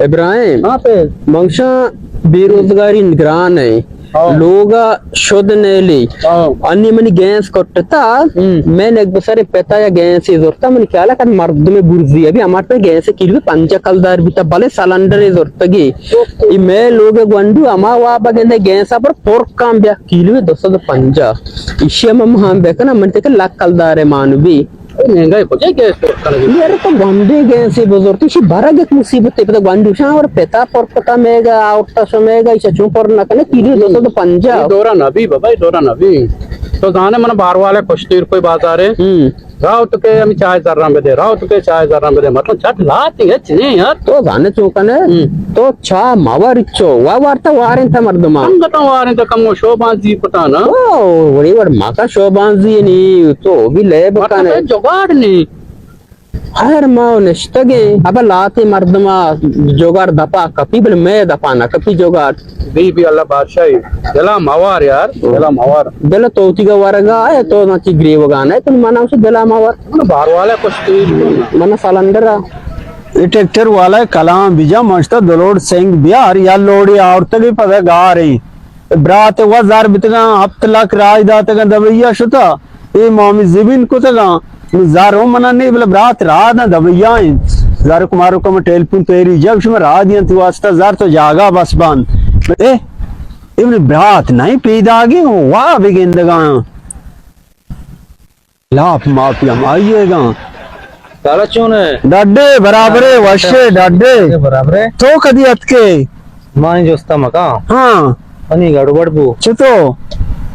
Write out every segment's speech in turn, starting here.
इब्राहिम हाँ पे मंगशा बेरोजगारी निगरान है लोग शोधनेली अन्य मनी गैस కొట్టతా मैं एक बसरे पेता या गैस जोरता मन क्या ला कर मर्द में बुर्जी अभी हमारे पे गैस किलो पंच कलदार भी ता भले सिलेंडर जोरतगी ई मैं लोग गंडू अमा वा बगेंदे गैस पर पोर काम ब्या किलो 250 इशे मम हम बेकना मन ते लाख कलदार है मानवी महंगाई हो जाए गैस यार तो गंडे गैस बजोरती शी भरा के मुसीबत है पता गंडू शा और पेता पर पता मेगा आउटा समेगा इसे चुप पर ना कने किलो 250 डोरा नबी बाबा डोरा नबी तो जाने मन बार वाले कुश्तीर कोई बाजार है राव तो के हम चाय जर्रा में दे राव तो के चाय जर्रा में दे मतलब छट लाती है चने यार तो जाने चुकने तो छा मावरिचो वा वार्ता वारेंता मर्दमा संगत वारे तो कम शोभा जी पता ना ओ वड़ी वर माका शोभांजी नी तो भी ले बकाने जुगाड़ नहीं हर माओ नष्टगे अब लाते मर्दमा जोगार दपा कपी बल मैं दपाना कपी जोगार भी अल्लाह बादशाही जला मवार यार जला मवार बेला तोतिगा वरगा है तो ना ची ग्रेव गाना है तुम मना उसे बेला मवार मन बार वाले कुश्तीर मना सिलेंडर ये ट्रैक्टर वाला कलाम बीजा मस्त दलोड सिंह बिहार या लोड़ी औरत भी पता गा रही ब्रात वजार बितगा हफ्त लाख राजदा तक दबैया शुता ये मामी जमीन को तगा जारो मना नहीं बोले ब्रात रात ना दबैया जार कुमारो को टेलीफोन तेरी जब शुम रात दिया तू वास्ता जार तो जागा बस बंद ए इवन ब्रात नहीं पैदा आगे वाह बिगिंदगा लाफ माफिया आइएगा साला चोन है डड्डे बराबर है वशे डड्डे बराबर है तो कदी अतके मानी जोस्ता मका हाँ अनि गड़बड़ बू चतो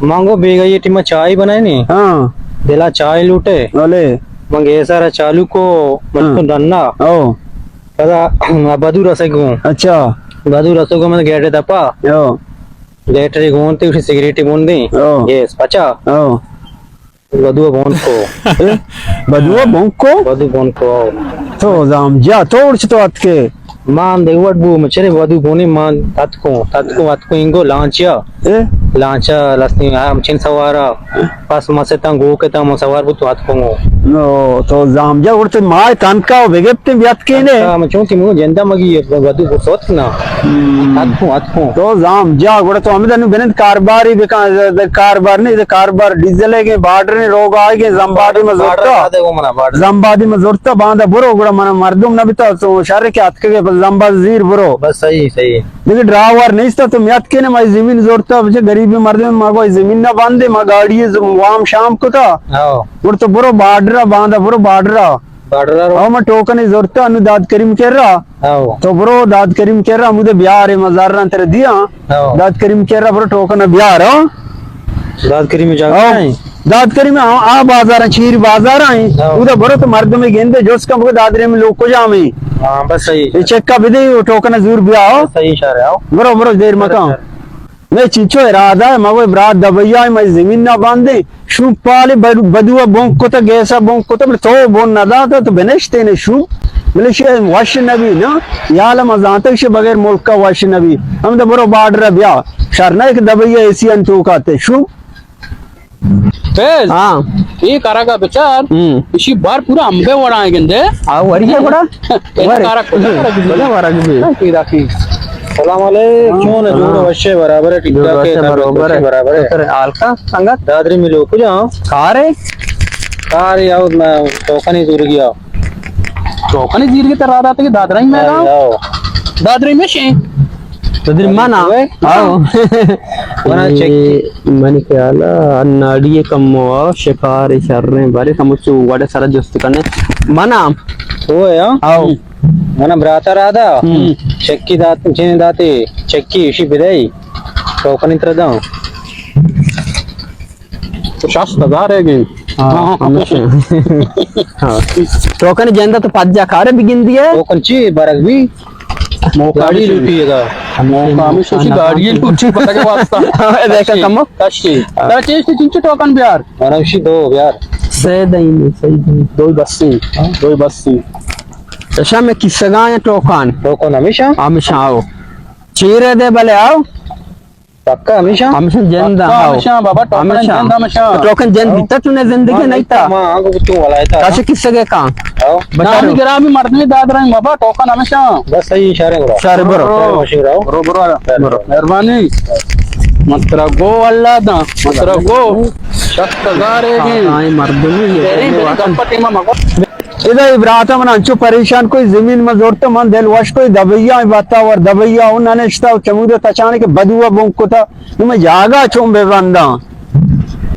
मांगो बेगा ये टीमा चाय बनाए नी हाँ दिला चाय लूटे बोले मंगे सारा चालू को मतलब डन्ना ओ कदा बदू रसे गो अच्छा बदू रसो को मैं गेटे दपा ओ गेटे गोनते उसी सिगरेट गोंदी ओ यस पचा ओ बदू बोन को बदुआ बोंको बदू बोन को तो जाम जा तोड़ तो अतके मान देवट बू मचरे बदू बोनी मान ततको इंगो लांचिया ए लांचा लसनी हम चिन सवारा पास मसे तंगो के तम सवार बु तो को नो तो जाम जा उड़ते माय तनका बेगेप्ते बियतके ने हम चोंती मु जेंदा मगी बदू को सोच ना अतको तो जाम जा गुड़ तो हमें बेनत कारबारी बेका कारबार नहीं कारबार डीजल के बार्डर ने रोग आगे जंबाडी में जोरता जंबाडी में जोरता बांधा बुरो गुड़ मन मर्दुम न बिता तो शारे के अतके जंबा जीर बुरो बस सही लेकिन ड्राइवर नहीं था तो म्यात के ने मैं जमीन जोरता मुझे गरीबी मर्द में मागो जमीन ना बांधे मा गाड़ी वाम शाम को था और तो बुरो बाडरा बांधा बुरो बाडरा और मैं टोकन जोरता अनु दाद करीम कह रहा तो बुरो दाद करीम कह रहा मुझे बिहार है मजार ना तेरे दिया दाद करीम कह रहा बुरो टोकन बिहार हो दाद करीम दाद करीम आ बाजार चीर बाजार आई उधर बुरो तो मर्द में गेंदे जोश का मुझे दादरे में लोग को जामे बस सही चेक का भी दे टोकन जरूर भी आओ सही इशारा आओ बुरो बुरो देर मकान मैं चीचो इरादा है मगो ब्रात दबैया मैं जमीन ना बांधे शू पाले बदुआ बोंक को तो गैसा बोंक को तो बोन ना दाता तो बेनश्ते ने शू मलेशिया वाश नबी ना याला मजांतक से बगैर मुल्क का वाश नबी हम तो बरो बार्डर बिया शरना एक दबैया एशियन तो काते शू फेज हाँ ये करागा बेचार इसी बार पूरा अंबे वड़ा है गंदे आ वरी है बड़ा कारा बड़ा वारा भी राखी सलाम अलैकुम जोड़ो वशे बराबर है टिकटॉक के बराबर है आलका संगत दादरी मिलो कुछ कार है कार याओ मैं टोकन ही दूर गया टोकन जीर के तरह रात के दादरा ही मैं दादरी में शे तो दिन माना आओ मना चेक मन ख्याल अन्नाड़ी कम्मो शिकार शर्रे बारे समझो वाडे सारा जस्त करने मना वो है आओ मना ब्राता राधा चक्की दात चेने दाते चक्की इसी बिदाई टोकन इतना दां तो शास्त्र दार है गई हाँ टोकन जेंदा तो पाँच खारे बिगिन दिए टोकन ची बरक भी गाड़ी लूटिएगा हमेशा गाड़ी लूटी पता के वास्ता देखा कमो कशी तेरा चेस्ट चिंचू टोकन बिहार मनुष्य दो बिहार सही दो बस्सी अच्छा मैं किसगा या टोकन टोकन हमेशा आओ चीरे दे भले आओ पक्का हमेशा हमेशा जिंदा पक्का हाओ हमेशा बाबा, टोकन हमेशा जिंदा हमेशा। तो टोकन जिंदा दिता तूने जिंदगी नहीं था मां आगो तू वाला है था काश किससे का बता नाम रहे गिरा भी मर्द भी दाद रहे बाबा, टोकन हमेशा। बस सही इशारे करो सारे बरो मशीन राव बरोबर मेहरबानी मत रगो अल्लाह दा मत रगो शक्त गारेगी आई मर्दमी तेरी मेरी गणपति में मगो इधर इब्राता मन अंचो परेशान कोई जमीन में जोड़ते मन दिल वश कोई दबैया बाता और दबैया उन्होंने इस्ता चमुदे तचाने के बदुआ बुंक को था मैं जागा चुम बेबंदा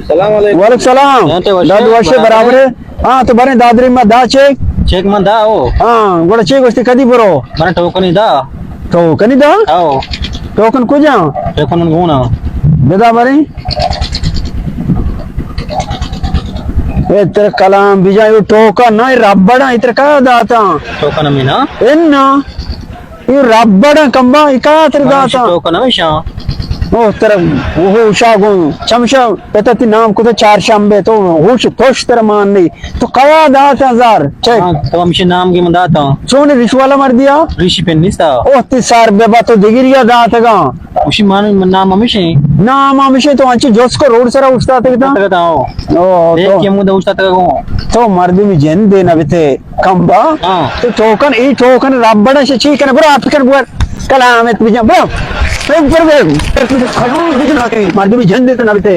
सलाम अलैकुम वालेकुम सलाम दाद वशे बराबर है हां तो बरे दादरी में दा चेक चेक मन दा ओ हां गोड़ा चेक वस्ती कदी बरो मन टोकन दा तो कनी दा आओ टोकन को जा टोकन गुना बेदा बरे ए तेरे कलाम बिजा यो टोकन ना रबड़ा इतर का दाता टोकन में ना एन्ना ये रबड़ा कंबा इका तेरे दाता टोकन हमेशा ओ तेरा वो शागो चमशा पता ती नाम को तो चार शाम्बे तो होश तोश तेरा मान नहीं तो कवा 10,000 चेक हां तो हमेशा नाम की मन दाता सोने रिश्वाला मर दिया ऋषि पेन निस्ता ओ ती सार बेबा तो दिगिरिया दातगा उसी मान नाम हमेशा नाम हमेशा तो अंची जोस को रोड सरा उस्ता तकता तक आओ ओ देख के तो मुंह उस्ता तक गो तो मर्दी में जन देना बिते कंबा हां तो टोकन ई टोकन रबड़ा से ठीक है ब्रो आप कर बुआ कलाम में बिजा ब्रो एक पर मर्दी में जन देते ना बिते